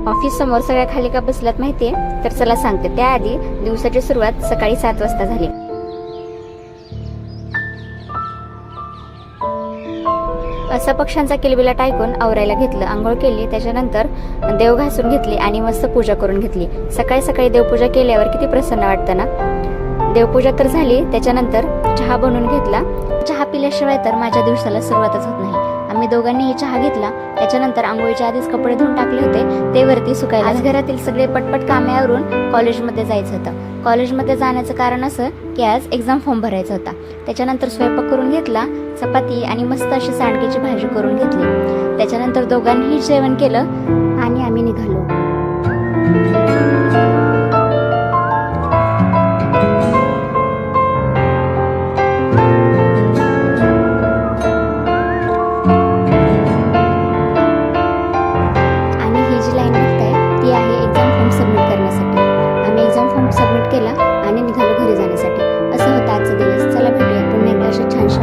Office समोर सगळ्या खाली का बसलात माहितीये? तर चला सांगते. त्याआधी दिवसाची सुरुवात सकाळी 7 वाजता झाली. असा पक्ष्यांचा किलबिलाट ऐकून आवरायला घेतलं, आंघोळ केली, त्याच्यानंतर देव घासून घेतली आणि मस्त पूजा करून घेतली. सकाळी सकाळी देवपूजा केल्यावर किती प्रसन्न वाटतं ना. देवपूजा तर झाली, त्याच्यानंतर चहा बनवून घेतला. चहा पिल्याशिवाय तर माझ्या दिवसाला सुरुवातच होत नाही. आम्ही दोघांनीही चहा घेतला. त्याच्यानंतर आंघोळीच्या आधीच कपडे धुवून टाकले होते, ते वरती सुकायला. आज घरातील सगळे पटपट कामे आवरून कॉलेजमध्ये जायचं होतं. कॉलेजमध्ये जाण्याचं कारण असं की आज एक्झाम फॉर्म भरायचा होता. त्याच्यानंतर स्वयंपाक करून घेतला, चपाती आणि मस्त अशी सांडग्याची भाजी करून घेतली. त्याच्यानंतर दोघांनीही जेवण केलं आणि आम्ही निघालो. आणि ही जी लाईन बघताय ती आहे एक्झाम फॉर्म सबमिट करण्यासाठी. आम्ही एक्झाम फॉर्म सबमिट केला आणि निघालो घरी जाण्यासाठी. असं होतं आजचा दिवस. चला भेटूया पुन्हा एकदा अशा छानशा